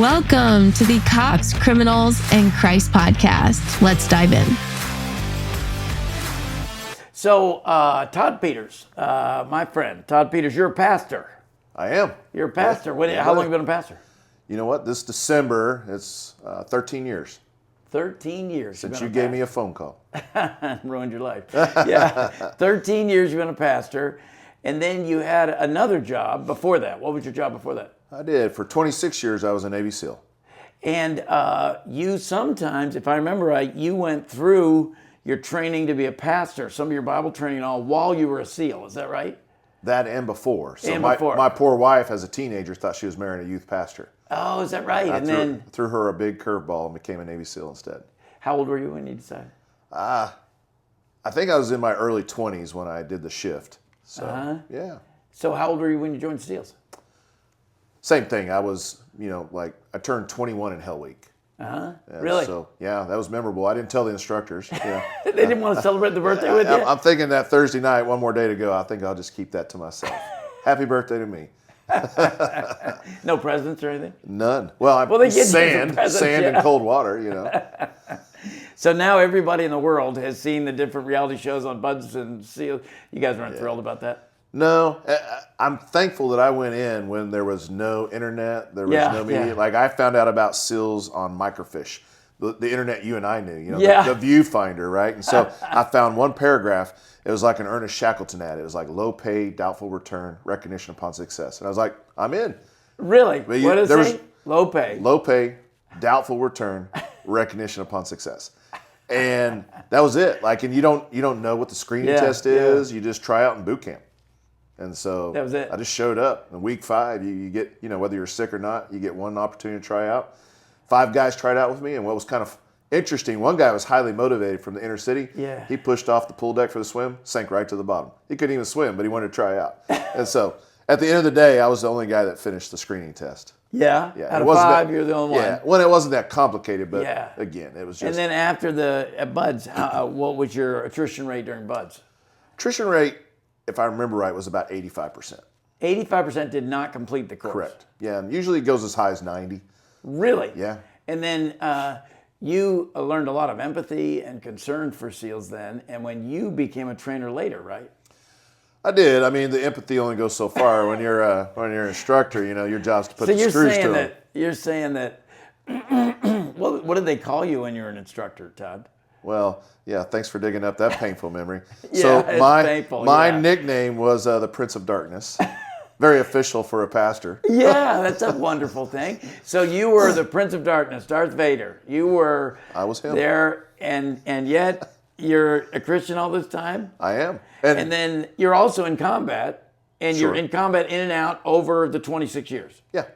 Welcome to the Cops, Criminals, and Christ podcast. Let's dive in. So, Todd Peters, my friend, Todd Peters, you're a pastor. I am. You're a pastor. How long have you been a pastor? You know what? This December, it's 13 years. 13 years. Since you gave me a phone call. Ruined your life. Yeah. 13 years you've been a pastor. And then you had another job before that. What was your job before that? I did. For 26 years, I was a Navy SEAL. And you sometimes, if I remember right, you went through your training to be a pastor, some of your Bible training and all, while you were a SEAL. Is that right? That and before. So before. My poor wife, as a teenager, thought she was marrying a youth pastor. Oh, is that right? I threw her a big curveball and became a Navy SEAL instead. How old were you when you decided? I think I was in my early 20s when I did the shift. So, yeah. So how old were you when you joined SEALs? Same thing. I was, I turned 21 in Hell Week. Really? So, yeah, that was memorable. I didn't tell the instructors. Yeah. They didn't want to celebrate the birthday with you? I'm thinking that Thursday night, one more day to go, I think I'll just keep that to myself. Happy birthday to me. No presents or anything? None. Well, they get sand and cold water, So now everybody in the world has seen the different reality shows on Buds and Seals. You guys aren't thrilled about that? No, I'm thankful that I went in when there was no internet, there was no media. Yeah. Like I found out about SEALs on microfiche, the internet you and I knew, the viewfinder, right? And so I found one paragraph. It was like an Ernest Shackleton ad. It was like low pay, doubtful return, recognition upon success. And I was like, I'm in. Really? What does it say? Low pay. Low pay, doubtful return, recognition upon success. And that was it. And you don't know what the screening test is. You just try out in boot camp. And so that was it. I just showed up. In week 5, you get, whether you're sick or not, you get one opportunity to try out. 5 guys tried out with me, and what was kind of interesting, one guy was highly motivated from the inner city. Yeah. He pushed off the pool deck for the swim, sank right to the bottom. He couldn't even swim, but he wanted to try out. And so at the end of the day, I was the only guy that finished the screening test. Yeah? Out of 5, you're the only one. Yeah, well, it wasn't that complicated, but again, it was just... And then after the Buds, what was your attrition rate during Buds? Attrition rate, if I remember right, was about 85%. 85% did not complete the course. Correct. Yeah, and usually it goes as high as 90. Really? Yeah. And then you learned a lot of empathy and concern for SEALs then, and when you became a trainer later, right? I did. I mean, the empathy only goes so far. When you're an instructor, your job's to put the screws to them. You're saying that. What did they call you when you were an instructor, Todd? Well, yeah. Thanks for digging up that painful memory. My nickname was the Prince of Darkness. Very official for a pastor. Yeah, that's a wonderful thing. So you were the Prince of Darkness, Darth Vader. I was him. There, and yet you're a Christian all this time? I am. And then you're also in combat, and you're in combat in and out over the 26 years. Yeah.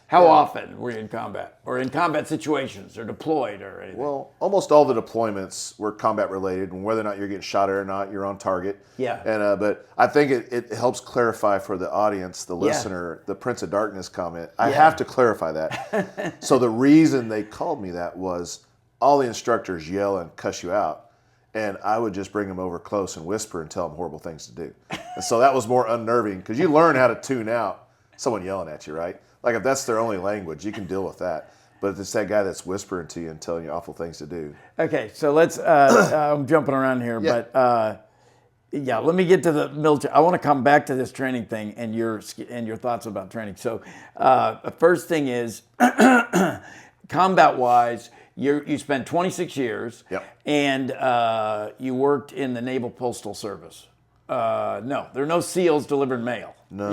How often were you in combat? Or in combat situations, or deployed, or anything? Well, almost all the deployments were combat related, and whether or not you're getting shot at or not, you're on target. Yeah. And but I think it helps clarify for the audience, the listener, the Prince of Darkness comment. I have to clarify that. So the reason they called me that was all the instructors yell and cuss you out, and I would just bring them over close and whisper and tell them horrible things to do. And so that was more unnerving, because you learn how to tune out someone yelling at you, right? Like if that's their only language, you can deal with that. But if it's that guy that's whispering to you and telling you awful things to do. Okay, so let's, I'm jumping around here, but let me get to the military. I want to come back to this training thing and your thoughts about training. So the first thing is, combat-wise, you spent 26 years, and you worked in the Naval Postal Service. No, there are no SEALs delivering mail. No.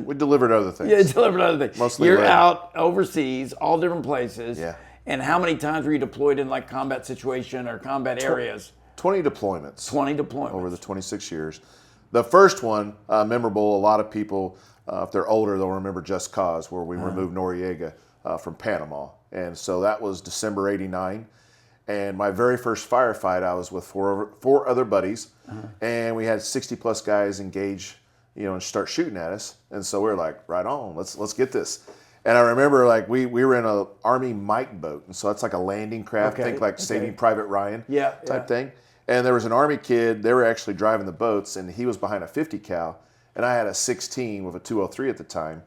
We delivered other things. Yeah, delivered other things. Mostly You're lead. out overseas, all different places. Yeah. And how many times were you deployed in like combat situation or combat areas? 20 deployments. 20 deployments. Over the 26 years. The first one, memorable, a lot of people, if they're older, they'll remember Just Cause, where we removed Noriega from Panama. And so that was December 89. And my very first firefight, I was with four other buddies, and we had 60 plus guys engage, and start shooting at us. And so we were like, right on, let's get this. And I remember we were in an Army Mike boat, and so that's like a landing craft, think like Saving Private Ryan type thing. And there was an Army kid, they were actually driving the boats, and he was behind a 50 cal, and I had a 16 with a 203 at the time.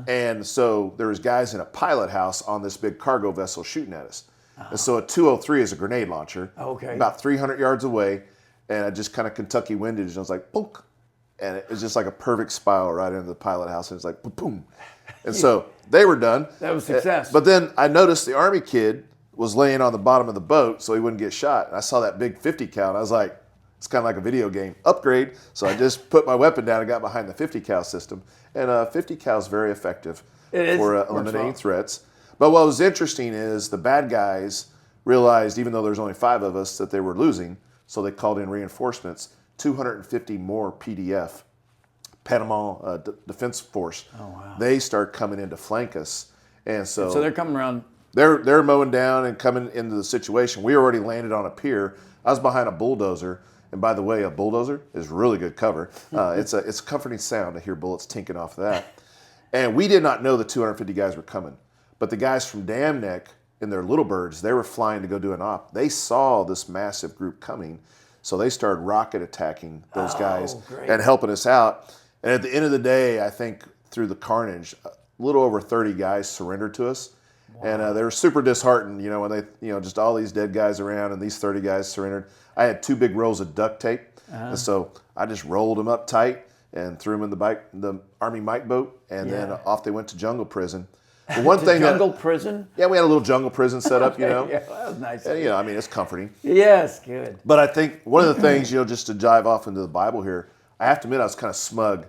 And so there was guys in a pilot house on this big cargo vessel shooting at us. And so a 203 is a grenade launcher, about 300 yards away, and I just kind of Kentucky windage, and I was like, boom. And it was just like a perfect spiral right into the pilot house, and it's like, boom, boom. And so they were done. That was success. But then I noticed the Army kid was laying on the bottom of the boat so he wouldn't get shot. And I saw that big 50 cal, and I was like, it's kind of like a video game. Upgrade. So I just put my weapon down and got behind the 50 cal system. And 50 cal is very effective for eliminating threats. But what was interesting is the bad guys realized, even though there's only 5 of us, that they were losing. So they called in reinforcements, 250 more PDF, Panama Defense Force. Oh, wow. They start coming in to flank us. And so they're coming around. They're mowing down and coming into the situation. We already landed on a pier. I was behind a bulldozer. And by the way, a bulldozer is really good cover. It's a comforting sound to hear bullets tinking off of that. And we did not know the 250 guys were coming. But the guys from Dam Neck in their little birds, they were flying to go do an op. They saw this massive group coming. So they started rocket attacking those guys and helping us out. And at the end of the day, I think through the carnage, a little over 30 guys surrendered to us. Wow. And they were super disheartened, when they, just all these dead guys around and these 30 guys surrendered. I had 2 big rolls of duct tape. And so I just rolled them up tight and threw them in the Army Mike boat. And then off they went to jungle prison. But one thing prison? Yeah, we had a little jungle prison set up, Yeah, that was nice. And, it's comforting. Yes, good. But I think one of the things, just to dive off into the Bible here, I have to admit I was kind of smug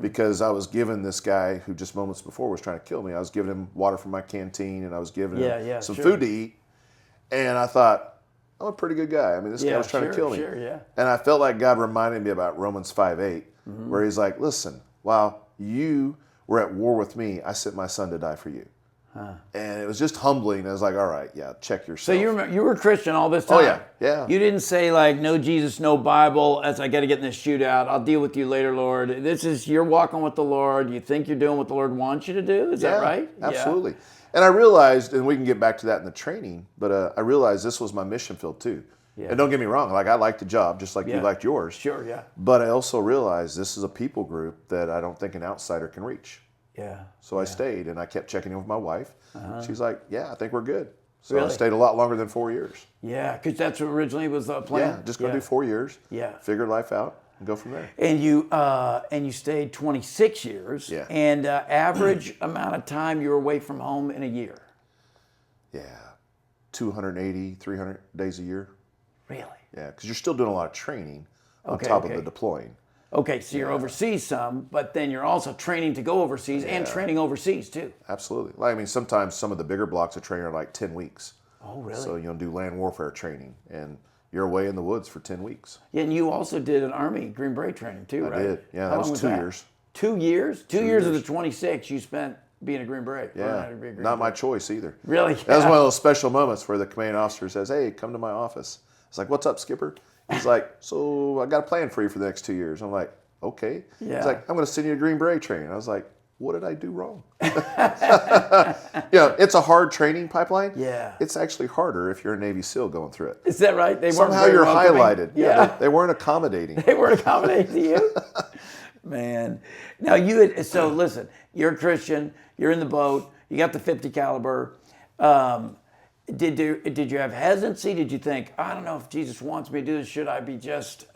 because I was giving this guy who just moments before was trying to kill me, I was giving him water from my canteen and I was giving him some food to eat. And I thought, I'm a pretty good guy. I mean, this guy was trying to kill me. And I felt like God reminded me about Romans 5:8, where he's like, listen, while you were at war with me, I sent my son to die for you. And it was just humbling. I was like, all right, check yourself. So you were a Christian all this time? Oh, yeah. You didn't say like, no Jesus, no Bible, as I got to get in this shootout. I'll deal with you later, Lord. You're walking with the Lord. You think you're doing what the Lord wants you to do? Is that right? Absolutely. Yeah. And I realized, and we can get back to that in the training, but I realized this was my mission field too. Yeah. And don't get me wrong, I liked the job just like you liked yours. Sure, yeah. But I also realized this is a people group that I don't think an outsider can reach. Yeah. So I stayed, and I kept checking in with my wife. She's like, I think we're good. So I stayed a lot longer than 4 years. Yeah, because that's what originally was the plan. Yeah, just going to do 4 years. Yeah. Figure life out and go from there. And you stayed 26 years. Yeah. And average amount of time you were away from home in a year? Yeah, 280, 300 days a year. Really? Yeah, because you're still doing a lot of training on top of the deploying. Okay, so you're overseas some, but then you're also training to go overseas and training overseas too. Absolutely. Sometimes some of the bigger blocks of training are like 10 weeks. Oh, really? So you'll do land warfare training, and you're away in the woods for 10 weeks. Yeah, and you also did an Army Green Beret training too, right? I did. Yeah, that was 2 years. 2 years? 2 years of the 26 you spent being a Green Beret. Yeah, not my choice either. Really? That was one of those special moments where the commanding officer says, hey, come to my office. It's like, what's up, Skipper? He's like, so I got a plan for you for the next 2 years. I'm like, okay. Yeah. He's like, I'm going to send you to Green Beret training. I was like, what did I do wrong? It's a hard training pipeline. Yeah. It's actually harder if you're a Navy SEAL going through it. Is that right? They Somehow you're highlighted. Yeah. They weren't accommodating. They weren't accommodating to you? Man. Now so listen, you're a Christian, you're in the boat, you got the 50 caliber. Did you have hesitancy? Did you think, I don't know if Jesus wants me to do this, should I be just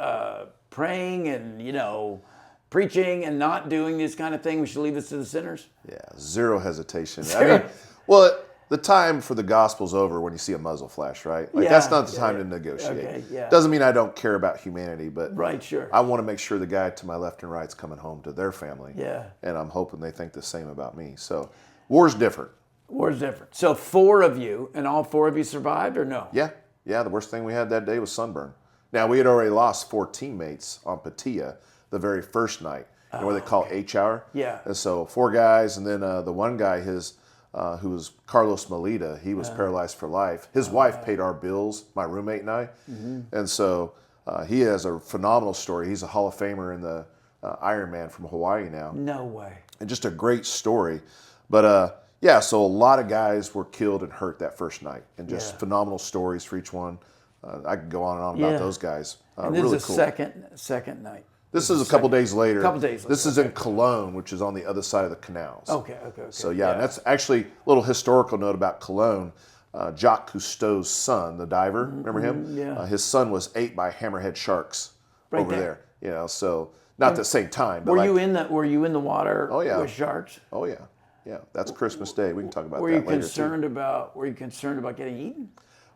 praying and, preaching and not doing this kind of thing? We should leave this to the sinners? Yeah, zero hesitation. The time for the gospel's over when you see a muzzle flash, right? That's not the time to negotiate. Okay, Doesn't mean I don't care about humanity, but right, sure. I want to make sure the guy to my left and right's coming home to their family. Yeah. And I'm hoping they think the same about me. So war's different. War's different. So 4 of you, and all 4 of you survived or no? Yeah. The worst thing we had that day was sunburn. Now, we had already lost 4 teammates on Patia the very first night, what they call H-hour. Yeah. And so 4 guys, and then the one guy, who was Carlos Melita, he was paralyzed for life. His wife paid our bills, my roommate and I. Mm-hmm. And so he has a phenomenal story. He's a Hall of Famer in the Ironman from Hawaii now. No way. And just a great story. But so a lot of guys were killed and hurt that first night, and just phenomenal stories for each one. I could go on and on about those guys. And this really is cool. the second night. This is a couple days later. A couple days later. This is in Cologne, which is on the other side of the canals. Okay. So yeah, and that's actually a little historical note about Cologne. Jacques Cousteau's son, the diver, remember him? Yeah. His son was ate by hammerhead sharks over there. So not at the same time. But were you in the water with sharks? Oh yeah. Yeah, that's Christmas Day. We can talk about that later. Were you concerned about getting eaten?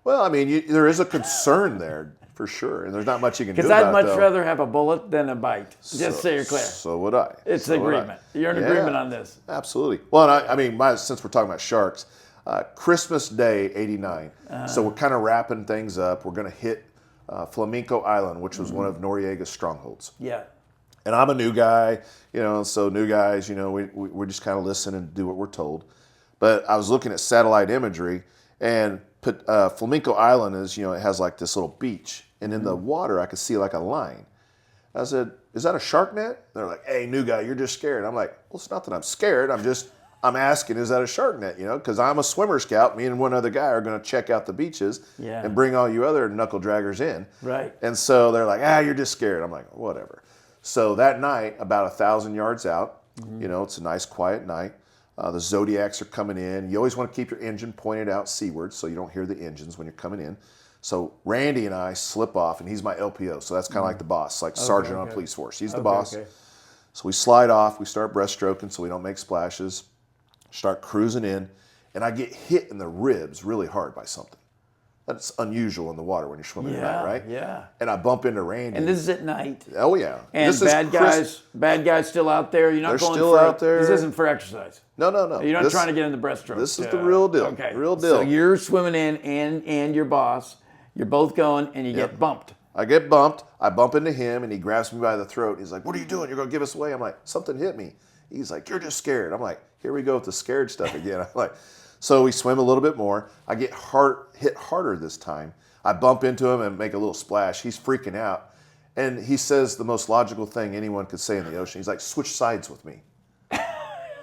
Well, I mean, there is a concern there for sure, and there's not much you can do about it. Because I'd much rather have a bullet than a bite. Just so you're clear. So would I. It's an agreement. You're in agreement on this. Absolutely. Well, I mean, since we're talking about sharks, Christmas Day '89. So we're kind of wrapping things up. We're going to hit Flamenco Island, which was one of Noriega's strongholds. Yeah. And I'm a new guy, so new guys, we just kind of listen and do what we're told. But I was looking at satellite imagery, and Flamenco Island is, it has like this little beach. And in the water, I could see like a line. I said, is that a shark net? They're like, hey, new guy, you're just scared. I'm like, well, it's not that I'm scared. I'm asking, is that a shark net? Because I'm a swimmer scout. Me and one other guy are going to check out the beaches and bring all you other knuckle draggers in. Right. And so they're like, you're just scared. I'm like, whatever. So that night, about 1,000 yards out, it's a nice quiet night. The Zodiacs are coming in. You always want to keep your engine pointed out seaward so you don't hear the engines when you're coming in. So Randy and I slip off, and he's my LPO. So that's kind of like the boss, like sergeant on police force. He's the boss. Okay. So we slide off. We start breaststroking so we don't make splashes. Start cruising in, and I get hit in the ribs really hard by something. That's unusual in the water when you're swimming at night, right? Yeah. And I bump into Randy. And this is at night. Oh yeah. And bad guys still out there. You're not They're going still out there. This isn't for exercise. No. You're not trying to get in the breaststroke. This is the real deal. Okay. Real deal. So you're swimming in, and your boss. You're both going, and you get bumped. I get bumped. I bump into him, and he grabs me by the throat. He's like, "What are you doing? You're going to give us away?" I'm like, "Something hit me." He's like, "You're just scared." I'm like, "Here we go with the scared stuff again." I'm like, so we swim a little bit more. I get hit harder this time. I bump into him and make a little splash. He's freaking out. And he says the most logical thing anyone could say in the ocean. He's like, switch sides with me.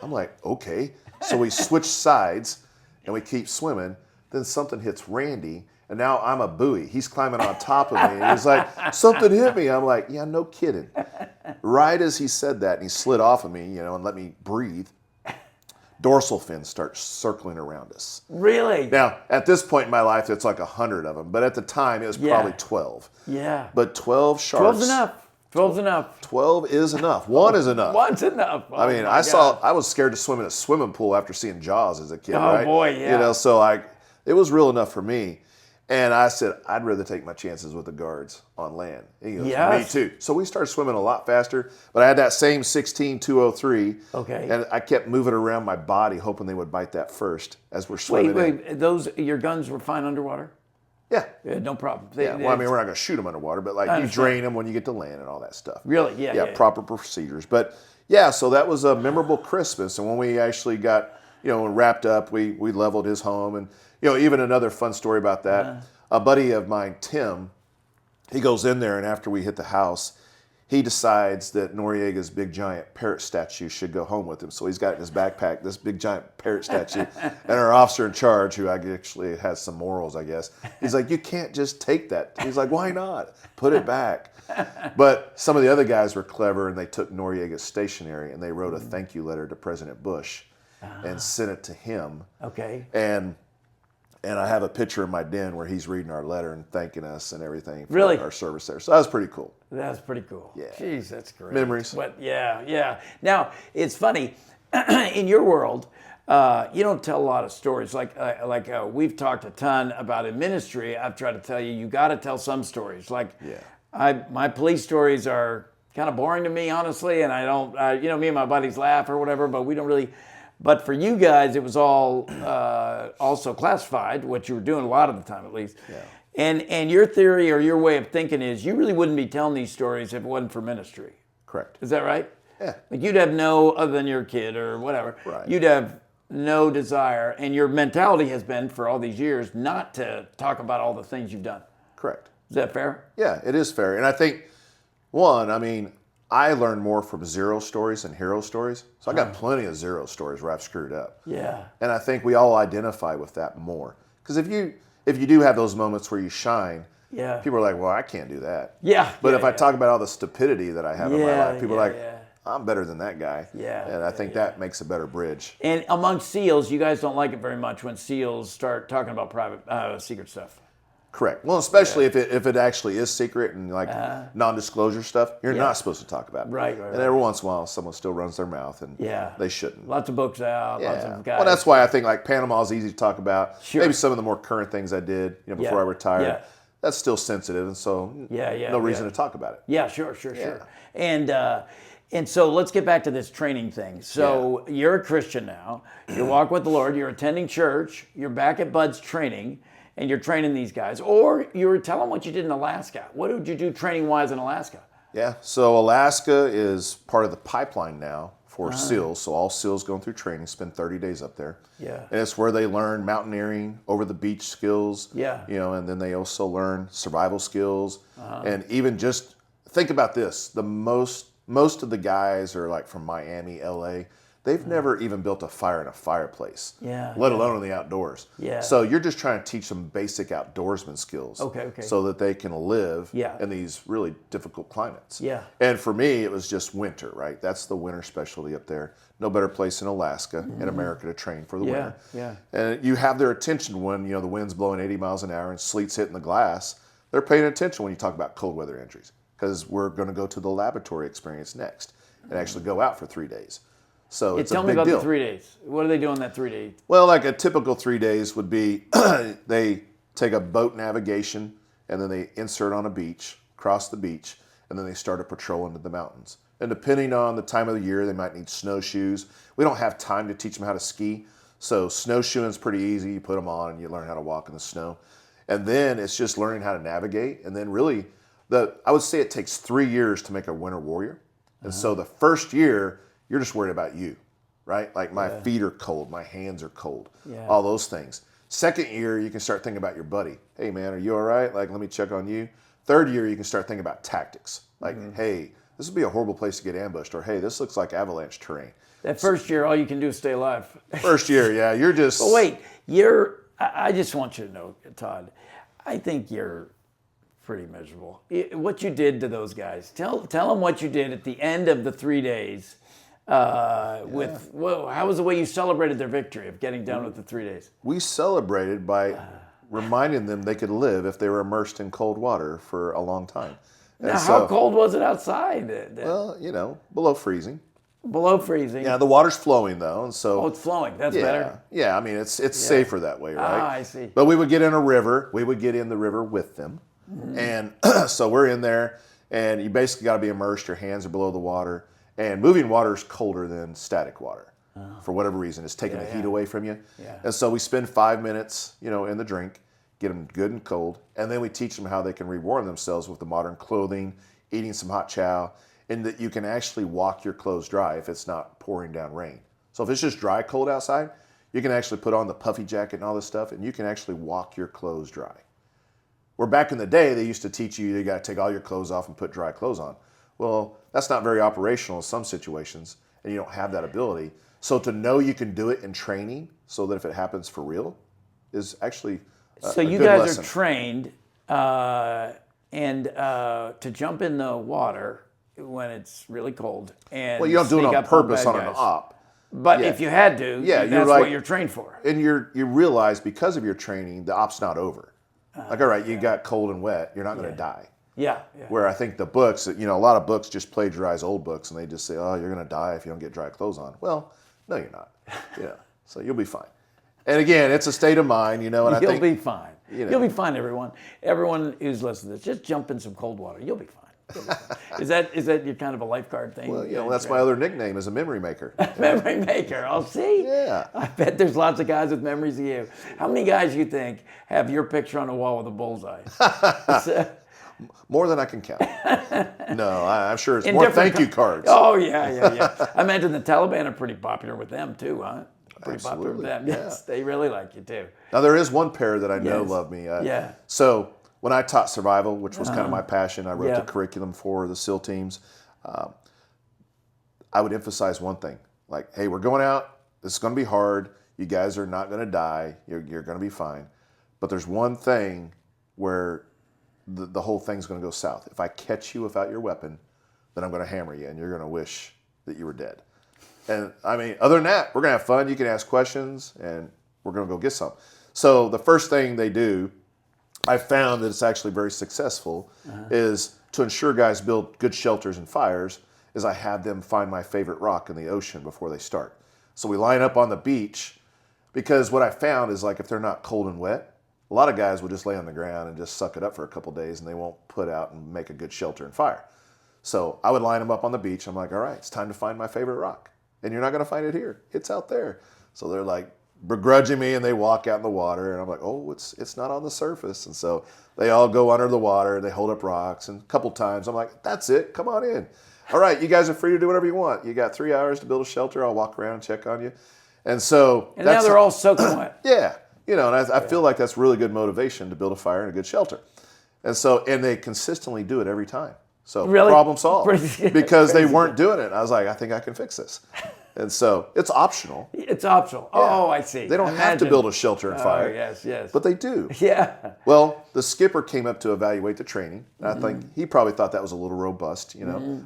I'm like, okay. So we switch sides and we keep swimming. Then something hits Randy. And now I'm a buoy. He's climbing on top of me. And he's like, something hit me. I'm like, yeah, no kidding. Right as he said that, and he slid off of me, and let me breathe, dorsal fins start circling around us. Really? Now, at this point in my life, it's like 100 of them. But at the time, it was probably 12. Yeah. But 12 sharks. 12's enough. 12's enough. 12 is enough. One is enough. One's enough. Oh, I mean, I was scared to swim in a swimming pool after seeing Jaws as a kid, right? Oh, boy, yeah. So it was real enough for me. And I said, I'd rather take my chances with the guards on land. And he goes, me too. So we started swimming a lot faster, but I had that same 16.203. Okay. And I kept moving around my body, hoping they would bite that first as we're swimming. Wait, your guns were fine underwater? Yeah. No problem. Well, I mean, we're not going to shoot them underwater, but you drain them when you get to land and all that stuff. Really? Yeah. Proper procedures. But yeah, so that was a memorable Christmas. And when we actually got, wrapped up, we leveled his home. And, even another fun story about that. A buddy of mine, Tim, he goes in there, and after we hit the house, he decides that Noriega's big giant parrot statue should go home with him. So he's got in his backpack this big giant parrot statue. And our officer in charge, who actually has some morals, I guess, he's like, you can't just take that. He's like, why not? Put it back. But some of the other guys were clever, and they took Noriega's stationery, and they wrote a thank you letter to President Bush and sent it to him. Okay. And I have a picture in my den where he's reading our letter and thanking us and everything for our service there. So that was pretty cool. That's pretty cool. Yeah. Jeez, that's great. Memories. But yeah. Now, it's funny. In your world, you don't tell a lot of stories. Like we've talked a ton about in ministry. I've tried to tell you got to tell some stories. My police stories are kind of boring to me, honestly, and I don't, me and my buddies laugh or whatever, but we don't really. But for you guys, it was all also classified, what you were doing a lot of the time at least. Yeah. And your theory or your way of thinking is you really wouldn't be telling these stories if it wasn't for ministry. Correct. Is that right? Yeah. Like you'd have no, other than your kid or whatever, right. You'd have no desire, and your mentality has been for all these years not to talk about all the things you've done. Correct. Is that fair? Yeah, it is fair. And I think, I learned more from zero stories than hero stories. So I got plenty of zero stories where I've screwed up. Yeah. And I think we all identify with that more. Because if you do have those moments where you shine, Yeah. People are like, well, I can't do that. Yeah. But yeah, if I talk about all the stupidity that I have in my life, people are like, yeah. I'm better than that guy. Yeah, And I think that makes a better bridge. And among SEALs, you guys don't like it very much when SEALs start talking about private, secret stuff. Correct. Well, especially if it actually is secret and like non-disclosure stuff, you're not supposed to talk about it. Right. And every once in a while, someone still runs their mouth, and they shouldn't. Lots of books out. Lots of guys. Well, that's why I think like Panama is easy to talk about. Sure. Maybe some of the more current things I did, before I retired. Yeah. That's still sensitive, and so no reason to talk about it. Yeah, sure. And so let's get back to this training thing. So you're a Christian now. You walk with the Lord. You're attending church. You're back at Bud's training, and you're training these guys. Or you were telling what you did in Alaska. What did you do training-wise in Alaska? Yeah, so Alaska is part of the pipeline now for SEALs. So all SEALs going through training spend 30 days up there. Yeah. And it's where they learn mountaineering, over-the-beach skills. Yeah. And then they also learn survival skills. And even just think about this. Most of the guys are like from Miami, LA. They've never even built a fire in a fireplace, let alone in the outdoors. Yeah. So you're just trying to teach them basic outdoorsman skills, so that they can live in these really difficult climates. Yeah. And for me, it was just winter, right? That's the winter specialty up there. No better place in Alaska, in America, to train for the winter. Yeah. And you have their attention when the wind's blowing 80 miles an hour and sleet's hitting the glass. They're paying attention when you talk about cold weather injuries, because we're going to go to the laboratory experience next and actually go out for 3 days. So it's a big deal. Tell me about the 3 days. What do they do on that 3 days? Well, like a typical 3 days would be they take a boat navigation, and then they insert on a beach, cross the beach, and then they start a patrol into the mountains. And depending on the time of the year, they might need snowshoes. We don't have time to teach them how to ski, so snowshoeing is pretty easy. You put them on and you learn how to walk in the snow. And then it's just learning how to navigate. And then really, I would say it takes 3 years to make a winter warrior. And so the first year, you're just worried about you, right? Like my feet are cold, my hands are cold, all those things. Second year, you can start thinking about your buddy. Hey man, are you all right? Like, let me check on you. Third year, you can start thinking about tactics. Like, hey, this would be a horrible place to get ambushed, or hey, this looks like avalanche terrain. That first year, all you can do is stay alive. First year, you're just... But wait, I just want you to know, Todd, I think you're pretty miserable. What you did to those guys. Tell them what you did at the end of the 3 days. How was the way you celebrated their victory of getting done with the 3 days? We celebrated by reminding them they could live if they were immersed in cold water for a long time. Now, how cold was it outside? Well, below freezing. Below freezing. Yeah, the water's flowing though, and so. Oh, it's flowing. That's better. Yeah, I mean it's safer that way, right? Ah, I see. But we would get in a river. We would get in the river with them, and so we're in there, and you basically got to be immersed. Your hands are below the water, and moving water is colder than static water, for whatever reason. It's taking the heat away from you, and so we spend 5 minutes, in the drink, get them good and cold, and then we teach them how they can rewarm themselves with the modern clothing, eating some hot chow. And that you can actually walk your clothes dry if it's not pouring down rain. So if it's just dry cold outside, you can actually put on the puffy jacket and all this stuff, and you can actually walk your clothes dry. Where back in the day, they used to teach you got to take all your clothes off and put dry clothes on. Well, that's not very operational in some situations, and you don't have that ability. So to know you can do it in training, so that if it happens for real, is actually So a you good guys lesson. are trained to jump in the water when it's really cold, and Well, you don't do it sneak on up purpose bad on an guys. op. But if you had to, that's what you're trained for. And you realize because of your training, the op's not over. Like, all right, you got cold and wet, you're not going to die. Yeah. Where I think the books, a lot of books just plagiarize old books, and they just say, oh, you're going to die if you don't get dry clothes on. Well, no, you're not. So you'll be fine. And again, it's a state of mind, and I think... You'll be fine. You'll be fine, everyone. Everyone who's listening to this, just jump in some cold water. You'll be fine. Is that your kind of a lifeguard thing? Well, that's my other nickname is a memory maker. Memory maker. I'll see. Yeah. I bet there's lots of guys with memories of you. How many guys you think have your picture on the wall with a bullseye? More than I can count. No, I'm sure it's more thank you cards. Oh, yeah. I imagine the Taliban are pretty popular with them too, huh? Pretty Absolutely, popular with them. yeah. Yes, they really like you too. Now, there is one pair that I know love me. So when I taught survival, which was kind of my passion, I wrote the curriculum for the SEAL teams. I would emphasize one thing, like, hey, we're going out. This is going to be hard. You guys are not going to die. You're going to be fine. But there's one thing where the whole thing's going to go south. If I catch you without your weapon, then I'm going to hammer you, and you're going to wish that you were dead. And I mean, other than that, we're going to have fun. You can ask questions, and we're going to go get some. So the first thing they do, I found that it's actually very successful, is to ensure guys build good shelters and fires, is I have them find my favorite rock in the ocean before they start. So we line up on the beach, because what I found is, like, if they're not cold and wet, a lot of guys will just lay on the ground and just suck it up for a couple days, and they won't put out and make a good shelter and fire. So I would line them up on the beach. I'm like, all right, it's time to find my favorite rock. And you're not going to find it here. It's out there. So they're like begrudging me, and they walk out in the water. And I'm like, oh, it's not on the surface. And so they all go under the water. They hold up rocks. And a couple times I'm like, that's it. Come on in. All right, you guys are free to do whatever you want. You got 3 hours to build a shelter. I'll walk around and check on you. And so now they're all soaking wet. Yeah. And I feel like that's really good motivation to build a fire and a good shelter. And so, and they consistently do it every time. So really? Problem solved. Because they weren't doing it. I was like, I think I can fix this. And so it's optional. It's optional. Yeah. Oh, I see. They don't have to build a shelter and fire. Oh, yes. But they do. Yeah. Well, the skipper came up to evaluate the training. And I think he probably thought that was a little robust,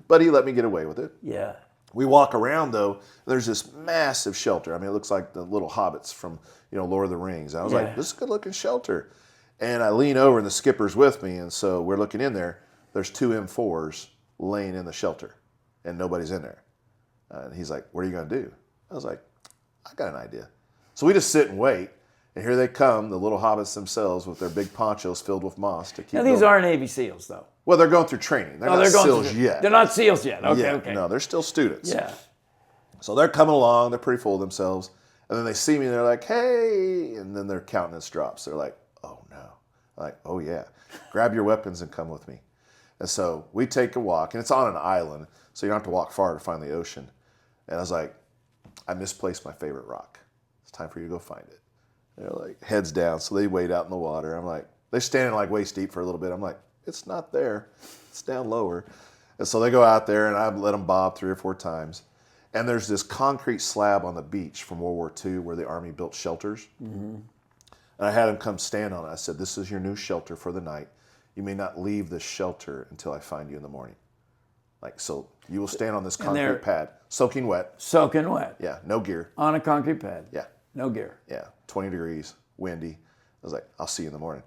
But he let me get away with it. Yeah. We walk around, though, there's this massive shelter. I mean, it looks like the little hobbits from, Lord of the Rings. I was like, this is a good-looking shelter. And I lean over, and the skipper's with me, and so we're looking in there. There's 2 M4s laying in the shelter, and nobody's in there. And he's like, what are you going to do? I was like, I got an idea. So we just sit and wait, and here they come, the little hobbits themselves with their big ponchos filled with moss to keep Now, these aren't Navy SEALs, though. Well, they're going through training. They're not SEALs yet. They're not SEALs yet. Okay. No, they're still students. Yeah. So they're coming along. They're pretty full of themselves. And then they see me, and they're like, hey. And then their countenance drops. They're like, oh, no. I'm like, oh, yeah. Grab your weapons and come with me. And so we take a walk, and it's on an island, so you don't have to walk far to find the ocean. And I was like, I misplaced my favorite rock. It's time for you to go find it. And they're like, heads down. So they wade out in the water. I'm like, they're standing like waist deep for a little bit. I'm like, it's not there. It's down lower. And so they go out there, and I let them bob 3 or 4 times. And there's this concrete slab on the beach from World War II where the Army built shelters. And I had them come stand on it. I said, this is your new shelter for the night. You may not leave this shelter until I find you in the morning. Like, so you will stand on this concrete pad, soaking wet. Soaking wet. Yeah, no gear. On a concrete pad. Yeah. No gear. Yeah, 20 degrees, windy. I was like, I'll see you in the morning.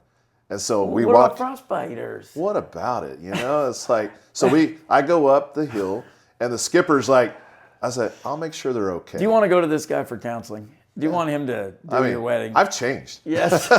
And so we what walked. What about frostbiters? What about it? It's like, so I go up the hill, and the skipper's like, I said, I'll make sure they're okay. Do you want to go to this guy for counseling? Do you want him to do your wedding? I've changed. Yes.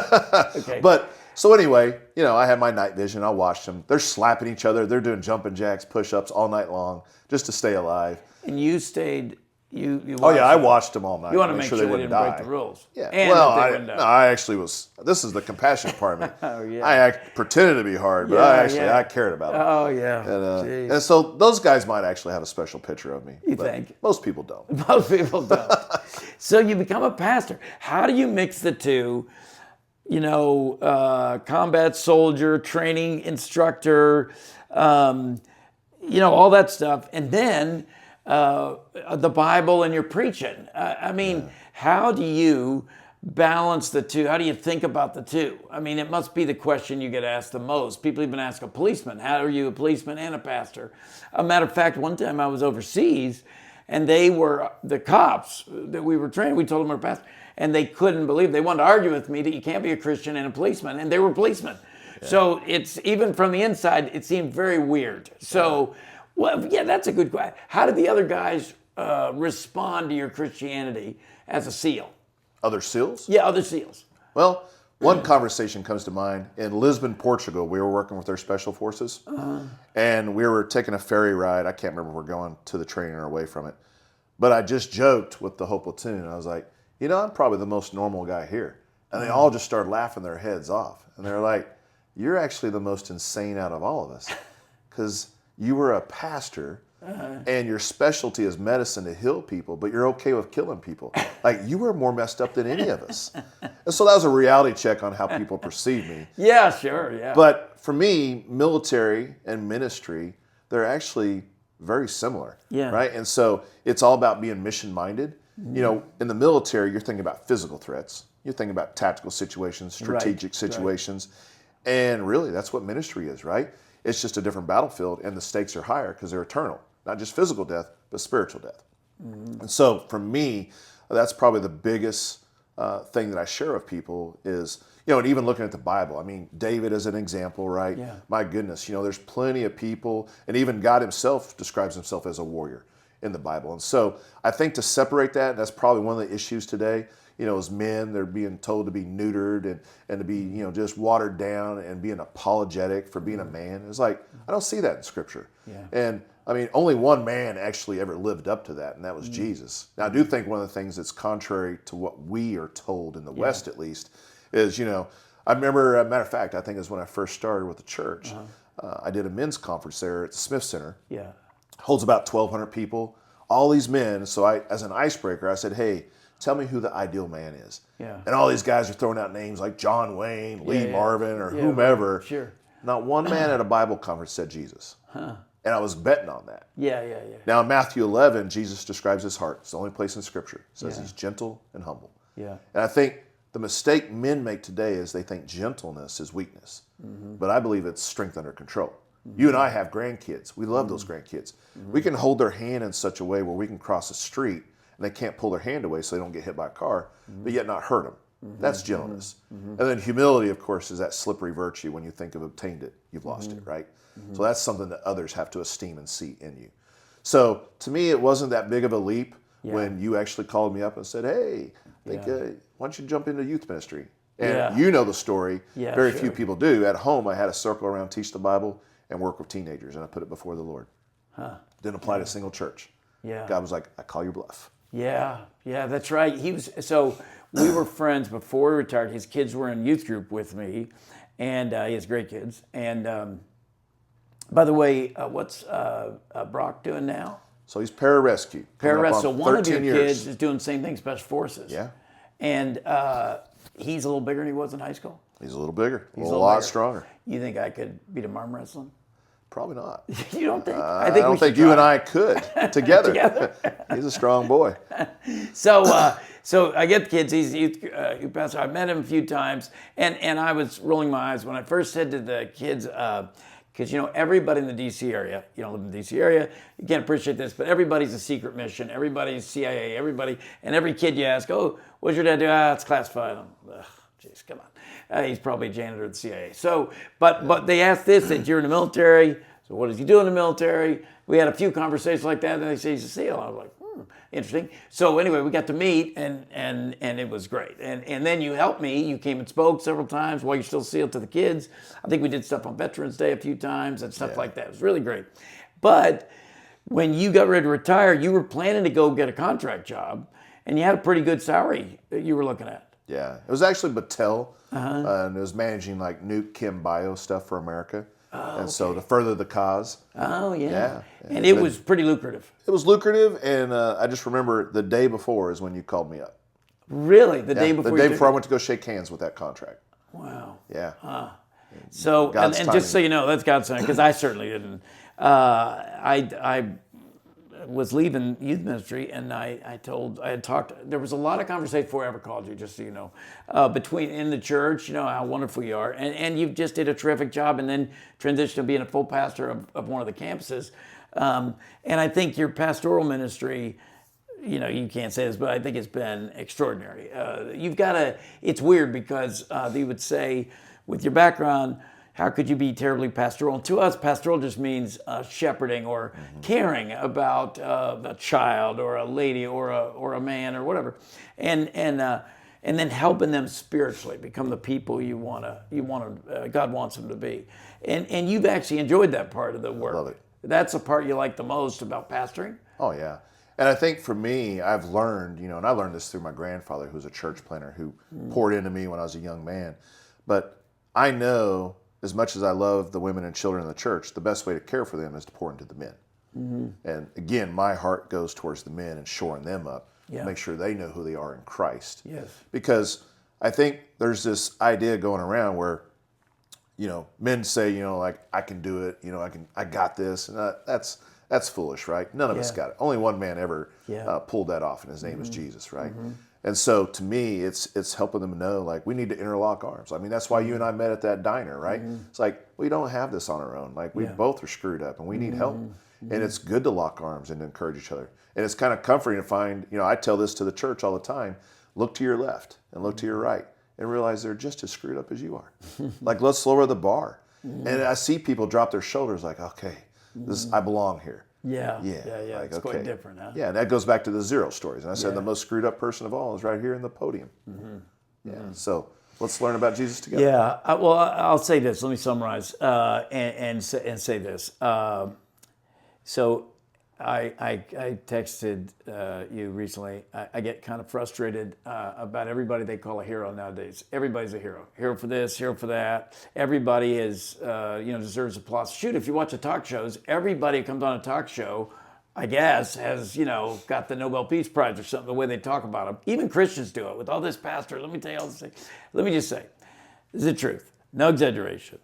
Okay. But, so anyway, I had my night vision. I watched them. They're slapping each other. They're doing jumping jacks, push-ups all night long just to stay alive. And you stayed, you watched Oh, yeah, I watched them all night. You want to make sure they wouldn't didn't die. break the rules. Yeah. And I actually was, this is the compassionate part of me. Oh, yeah. I pretended to be hard, but I cared about it. Oh, yeah. And so those guys might actually have a special picture of me. You think? Most people don't. Most people don't. So you become a pastor. How do you mix the two? Combat soldier, training instructor, all that stuff. And then the Bible and your preaching. How do you balance the two? How do you think about the two? It must be the question you get asked the most. People even ask a policeman, how are you a policeman and a pastor? A matter of fact, one time I was overseas, and they were the cops that we were training. We told them we're pastors. And they couldn't believe, they wanted to argue with me that you can't be a Christian and a policeman, and they were policemen. Yeah. So it's, even from the inside, it seemed very weird. So, that's a good question. How did the other guys respond to your Christianity as a SEAL? Other SEALs? Yeah, other SEALs. Well, one conversation comes to mind. In Lisbon, Portugal, we were working with their special forces, and we were taking a ferry ride. I can't remember if we're going to the training or away from it. But I just joked with the whole platoon. I was like, I'm probably the most normal guy here. And they all just started laughing their heads off. And they're like, you're actually the most insane out of all of us. Because you were a pastor, and your specialty is medicine to heal people, but you're okay with killing people. Like, you were more messed up than any of us. And so that was a reality check on how people perceive me. Yeah, sure, yeah. But for me, military and ministry, they're actually very similar. Yeah. Right? And so it's all about being mission-minded. In the military, you're thinking about physical threats. You're thinking about tactical situations, strategic situations. And really, that's what ministry is, right? It's just a different battlefield, and the stakes are higher because they're eternal. Not just physical death, but spiritual death. And so for me, that's probably the biggest thing that I share with people is, and even looking at the Bible, I mean, David is an example, right? Yeah. My goodness, there's plenty of people, and even God himself describes himself as a warrior in the Bible. And so I think to separate that, that's probably one of the issues today. As men, they're being told to be neutered and to be, just watered down and being apologetic for being a man. It's like, I don't see that in Scripture. Yeah. And I mean, only one man actually ever lived up to that, and that was Jesus. Now, I do think one of the things that's contrary to what we are told in the West, at least, is, I remember, as a matter of fact, I think it was when I first started with the church. I did a men's conference there at the Smith Center. Yeah. Holds about 1,200 people, all these men. So as an icebreaker, I said, hey, tell me who the ideal man is. Yeah. And all these guys are throwing out names like John Wayne, Lee Marvin, or whomever. Right. Sure. Not one man at a Bible conference said Jesus. Huh. And I was betting on that. Yeah. Now in Matthew 11, Jesus describes his heart. It's the only place in Scripture. It says he's gentle and humble. Yeah. And I think the mistake men make today is they think gentleness is weakness. But I believe it's strength under control. You and I have grandkids. We love those grandkids. We can hold their hand in such a way where we can cross a street and they can't pull their hand away so they don't get hit by a car, but yet not hurt them. That's gentleness. And then humility, of course, is that slippery virtue. When you think of obtained it, you've lost it, right? So that's something that others have to esteem and see in you. So to me, it wasn't that big of a leap when you actually called me up and said, hey, I think, why don't you jump into youth ministry? And you know the story. Yeah, Very few people do. At home, I had a circle around Teach the Bible and work with teenagers, and I put it before the Lord. Didn't apply to a single church. Yeah. God was like, I call your bluff. Yeah, that's right. So we were friends before he retired. His kids were in youth group with me, and he has great kids. And by the way, what's Brock doing now? So he's pararescue. Pararescue. So one of your years. kids is doing the same thing, Special Forces. Yeah. And he's a little bigger than he was in high school. He's a little bigger, a little lot bigger. stronger. You think I could beat him arm wrestling? Probably not. You don't think? I don't think you and I could together. He's a strong boy. So I get the kids. He's youth pastor. I met him a few times, and I was rolling my eyes when I first said to the kids, because everybody in the D.C. area, you don't live in the D.C. area, you can't appreciate this, but everybody's a secret mission. Everybody's CIA. Everybody, and every kid you ask, oh, what's your dad do? It's classified. Jeez, come on. He's probably a janitor at the CIA. So, but they asked this, that you're in the military. So what does he do in the military? We had a few conversations like that, and they say he's a SEAL. I was like, interesting. So anyway, we got to meet, and it was great. And then you helped me. You came and spoke several times while you're still SEAL to the kids. I think we did stuff on Veterans Day a few times and stuff like that. It was really great. But when you got ready to retire, you were planning to go get a contract job, and you had a pretty good salary that you were looking at. Yeah, it was actually Battelle, and it was managing like nuke chem bio stuff for America. And so to further the cause. Oh, yeah. And And it then- was pretty lucrative. It was lucrative, and I just remember the day before is when you called me up. Really? The day before? The day before I went to go shake hands with that contract. Wow. Yeah. So, and God's just so timing. you know, that's God's timing, because I certainly didn't. I was leaving youth ministry, and I had talked, there was a lot of conversation before I ever called you, just so you know, in the church, how wonderful you are. And you just did a terrific job, and then transitioned to being a full pastor of one of the campuses. And I think your pastoral ministry, you can't say this, but I think it's been extraordinary. It's weird because they would say, with your background, how could you be terribly pastoral? And to us, pastoral just means shepherding or caring about a child or a lady or a man or whatever, and then helping them spiritually become the people God wants them to be. And you've actually enjoyed that part of the work. Love it. That's the part you like the most about pastoring? Oh, yeah. And I think for me, I've learned, and I learned this through my grandfather, who's a church planter, who poured into me when I was a young man. But I know, as much as I love the women and children in the church, the best way to care for them is to pour into the men. And again, my heart goes towards the men and shoring them up, make sure they know who they are in Christ. Yes. Because I think there's this idea going around where, men say, like, I can do it, I got this, and that's foolish, right? None of us got it. Only one man ever pulled that off, and his name is Jesus, right? And so to me, it's helping them know, like, we need to interlock arms. I mean, that's why you and I met at that diner, right? It's like, we don't have this on our own. Like, we both are screwed up and we need help. And it's good to lock arms and to encourage each other. And it's kind of comforting to find, I tell this to the church all the time, look to your left and look to your right and realize they're just as screwed up as you are. Like, let's lower the bar. And I see people drop their shoulders like, okay, I belong here. Yeah. Like, it's quite different, huh? Yeah, and that goes back to the zero stories. And I said the most screwed up person of all is right here in the podium. So let's learn about Jesus together. Yeah. Well, I'll say this. Let me summarize and say this. So I texted you recently. I get kind of frustrated about everybody they call a hero nowadays. Everybody's a hero. Hero for this, hero for that. Everybody is, deserves applause. Shoot, if you watch the talk shows, everybody who comes on a talk show, I guess, has, got the Nobel Peace Prize or something, the way they talk about them. Even Christians do it with all this pastor. Let me tell you all this thing. Let me just say, this is the truth. No exaggeration.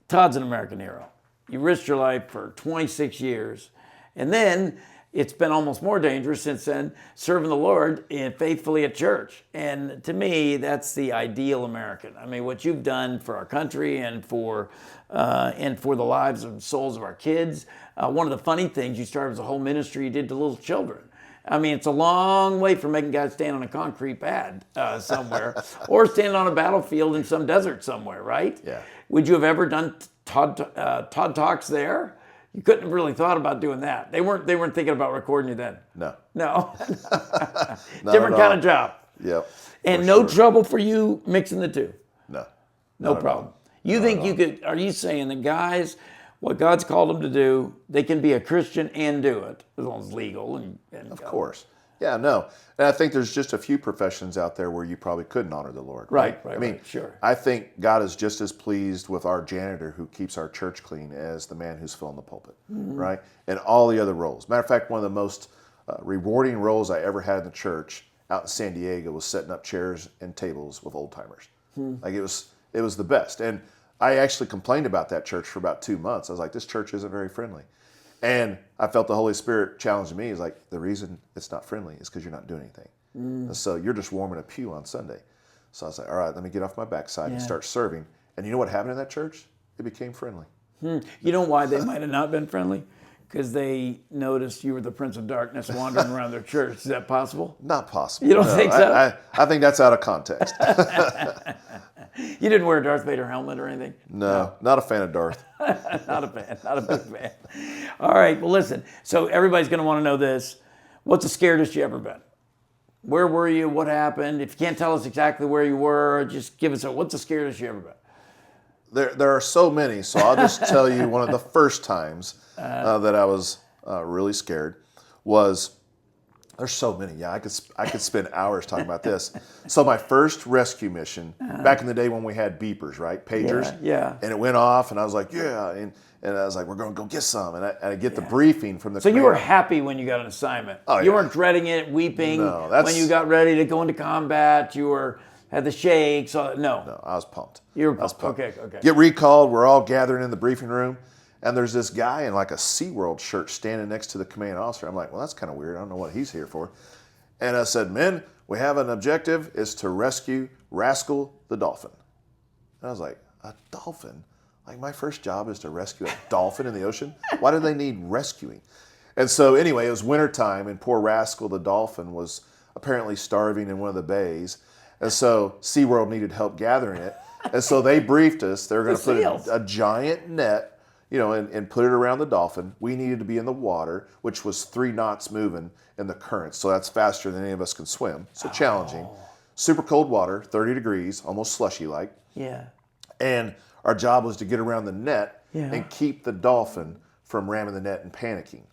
Todd's an American hero. You risked your life for 26 years. And then it's been almost more dangerous since then, serving the Lord faithfully at church. And to me, that's the ideal American. I mean, what you've done for our country and for the lives and souls of our kids. One of the funny things, you started as a whole ministry you did to little children. I mean, it's a long way from making guys stand on a concrete pad somewhere or stand on a battlefield in some desert somewhere, right? Yeah. Would you have ever done Todd Talks there? You couldn't have really thought about doing that. They weren't thinking about recording you then. No. Different kind of job. Yep. And no trouble for you mixing the two. No problem. You think you could? Are you saying that guys, what God's called them to do, they can be a Christian and do it as long as it's legal and of course. Yeah, no. And I think there's just a few professions out there where you probably couldn't honor the Lord. Right. I mean, sure. I think God is just as pleased with our janitor who keeps our church clean as the man who's filling the pulpit, right? And all the other roles. Matter of fact, one of the most rewarding roles I ever had in the church out in San Diego was setting up chairs and tables with old timers. Like it was the best. And I actually complained about that church for about 2 months. I was like, this church isn't very friendly. And I felt the Holy Spirit challenging me. He's like, the reason it's not friendly is because you're not doing anything. And so you're just warming a pew on Sunday. So I was like, all right, let me get off my backside and start serving. And you know what happened in that church? It became friendly. You know why they might have not been friendly? Because they noticed you were the Prince of Darkness wandering around their church. Is that possible? Not possible. You don't think so? I think that's out of context. You didn't wear a Darth Vader helmet or anything? No, not a fan of Darth. Not a fan, not a big fan. All right, well, listen. So everybody's going to want to know this. What's the scaredest you ever been? Where were you? What happened? If you can't tell us exactly where you were, just give us what's the scaredest you ever been? There are so many, so I'll just tell you one of the first times that I was really scared was, there's so many. Yeah, I could spend hours talking about this. So my first rescue mission, back in the day when we had beepers, right? Pagers. Yeah. And it went off, and I was like, yeah. And I was like, we're going to go get some. And I get the briefing from the So command. you were happy when you got an assignment. Oh, You yeah. weren't dreading it, weeping No, when you got ready to go into combat. You had the shakes. No, I was pumped. You were pumped. Okay. Get recalled. We're all gathering in the briefing room. And there's this guy in like a SeaWorld shirt standing next to the command officer. I'm like, well, that's kind of weird. I don't know what he's here for. And I said, men, we have an objective. It's to rescue Rascal the dolphin. And I was like, a dolphin? Like, my first job is to rescue a dolphin in the ocean? Why do they need rescuing? And so anyway, it was wintertime, and poor Rascal the dolphin was apparently starving in one of the bays. And so SeaWorld needed help gathering it. And so they briefed us. They were going to put a giant net, and put it around the dolphin. We needed to be in the water, which was 3 knots moving in the current. So that's faster than any of us can swim. So challenging. Super cold water, 30 degrees, almost slushy-like. Yeah. And our job was to get around the net and keep the dolphin from ramming the net and panicking.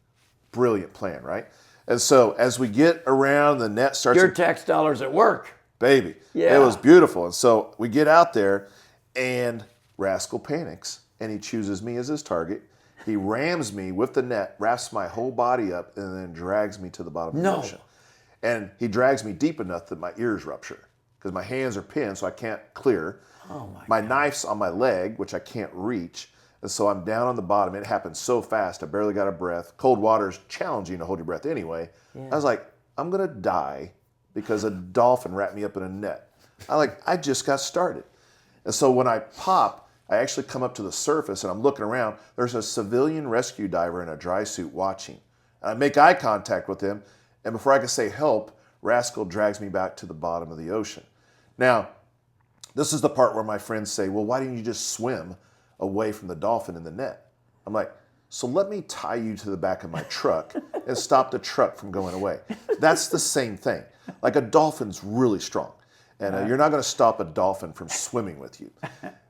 Brilliant plan, right? And so as we get around, the net starts... Your tax dollars at work. Baby. Yeah. It was beautiful. And so we get out there, and Rascal panics. And he chooses me as his target. He rams me with the net, wraps my whole body up, and then drags me to the bottom of the ocean. And he drags me deep enough that my ears rupture because my hands are pinned, so I can't clear. Oh my knife's on my leg, which I can't reach. And so I'm down on the bottom. It happened so fast, I barely got a breath. Cold water's challenging to hold your breath anyway. Yeah. I was like, I'm going to die because a dolphin wrapped me up in a net. I just got started. And so when I pop, I actually come up to the surface and I'm looking around. There's a civilian rescue diver in a dry suit watching. And I make eye contact with him, and before I can say help, Rascal drags me back to the bottom of the ocean. Now, this is the part where my friends say, well, why didn't you just swim away from the dolphin in the net? I'm like, so let me tie you to the back of my truck and stop the truck from going away. That's the same thing. Like, a dolphin's really strong, and you're not going to stop a dolphin from swimming with you.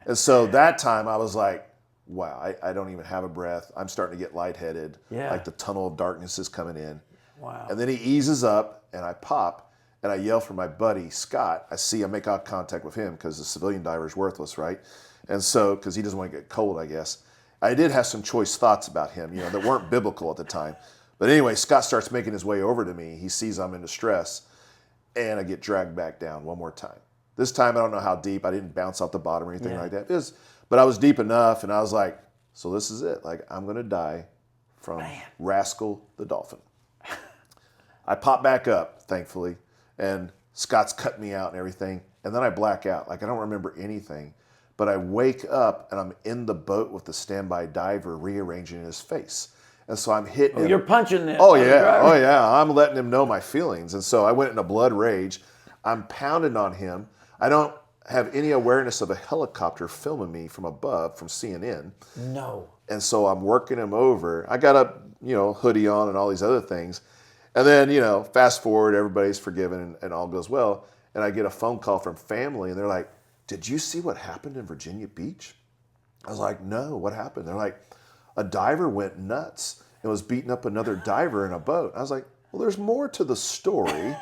And so that time I was like, wow, I don't even have a breath. I'm starting to get lightheaded. Yeah. Like the tunnel of darkness is coming in. Wow. And then he eases up and I pop and I yell for my buddy, Scott. I make eye contact with him because the civilian diver is worthless, right? And so, because he doesn't want to get cold, I guess. I did have some choice thoughts about him, that weren't biblical at the time. But anyway, Scott starts making his way over to me. He sees I'm in distress and I get dragged back down one more time. This time, I don't know how deep. I didn't bounce off the bottom or anything like that. But I was deep enough, and I was like, so this is it. Like, I'm going to die from Rascal the dolphin. I pop back up, thankfully, and Scott's cut me out and everything. And then I black out. Like, I don't remember anything. But I wake up, and I'm in the boat with the standby diver rearranging his face. And so I'm hitting him. You're punching him. Oh, yeah. I'm letting him know my feelings. And so I went in a blood rage. I'm pounding on him. I don't have any awareness of a helicopter filming me from above from CNN. No. And so I'm working him over. I got a hoodie on and all these other things. And then, fast forward, everybody's forgiven and all goes well. And I get a phone call from family and they're like, did you see what happened in Virginia Beach? I was like, no, what happened? They're like, a diver went nuts and was beating up another diver in a boat. I was like, well, there's more to the story.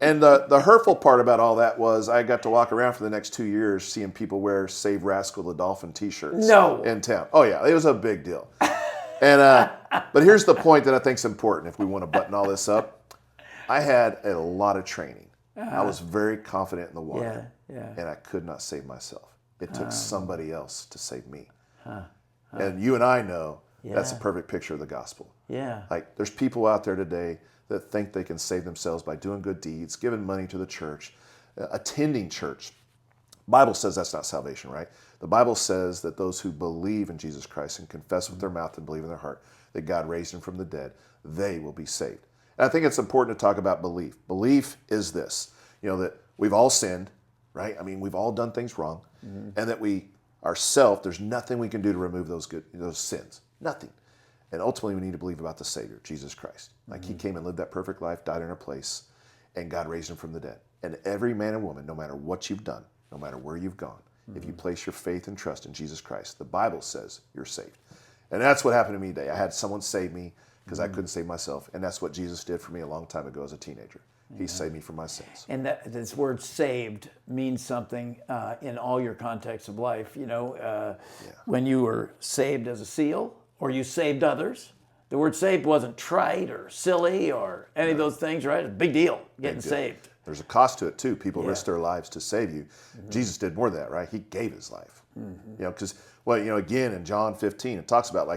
And the hurtful part about all that was I got to walk around for the next 2 years seeing people wear Save Rascal the Dolphin t-shirts in town. Oh, yeah, it was a big deal. And but here's the point that I think is important if we want to button all this up. I had a lot of training. I was very confident in the water, and I could not save myself. It took somebody else to save me. And you and I know that's a perfect picture of the gospel. Yeah. Like, there's people out there today that think they can save themselves by doing good deeds, giving money to the church, attending church. The Bible says that's not salvation, right? The Bible says that those who believe in Jesus Christ and confess with their mouth and believe in their heart that God raised him from the dead, they will be saved. And I think it's important to talk about belief. Belief is this, that we've all sinned, right? I mean, we've all done things wrong, and that there's nothing we can do to remove those sins. Nothing. And ultimately, we need to believe about the Savior, Jesus Christ. Like, he came and lived that perfect life, died in our place, and God raised him from the dead. And every man and woman, no matter what you've done, no matter where you've gone, if you place your faith and trust in Jesus Christ, the Bible says you're saved. And that's what happened to me today. I had someone save me because I couldn't save myself. And that's what Jesus did for me a long time ago as a teenager. He saved me from my sins. And this word saved means something in all your contexts of life. When you were saved as a SEAL or you saved others, the word saved wasn't trite or silly or any of those things, right? It's a big deal, getting saved. There's a cost to it too. People risk their lives to save you. Jesus did more than that, right? He gave his life. Because, again, in John 15, it talks about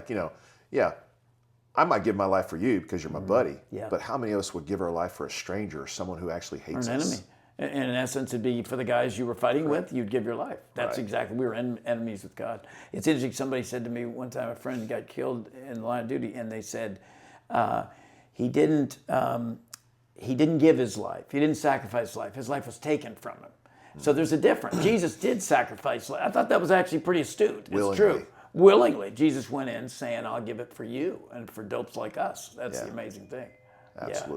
I might give my life for you because you're my buddy. Yeah. But how many of us would give our life for a stranger or someone who actually hates us? Or an enemy. And in essence, it'd be for the guys you were fighting with, you'd give your life. That's exactly, we were enemies with God. It's interesting, somebody said to me one time, a friend got killed in the line of duty, and they said he didn't give his life. He didn't sacrifice his life. His life was taken from him. So there's a difference. Jesus did sacrifice life. I thought that was actually pretty astute. It's true. Willingly. Jesus went in saying, I'll give it for you and for dopes like us. That's the amazing thing. Absolutely.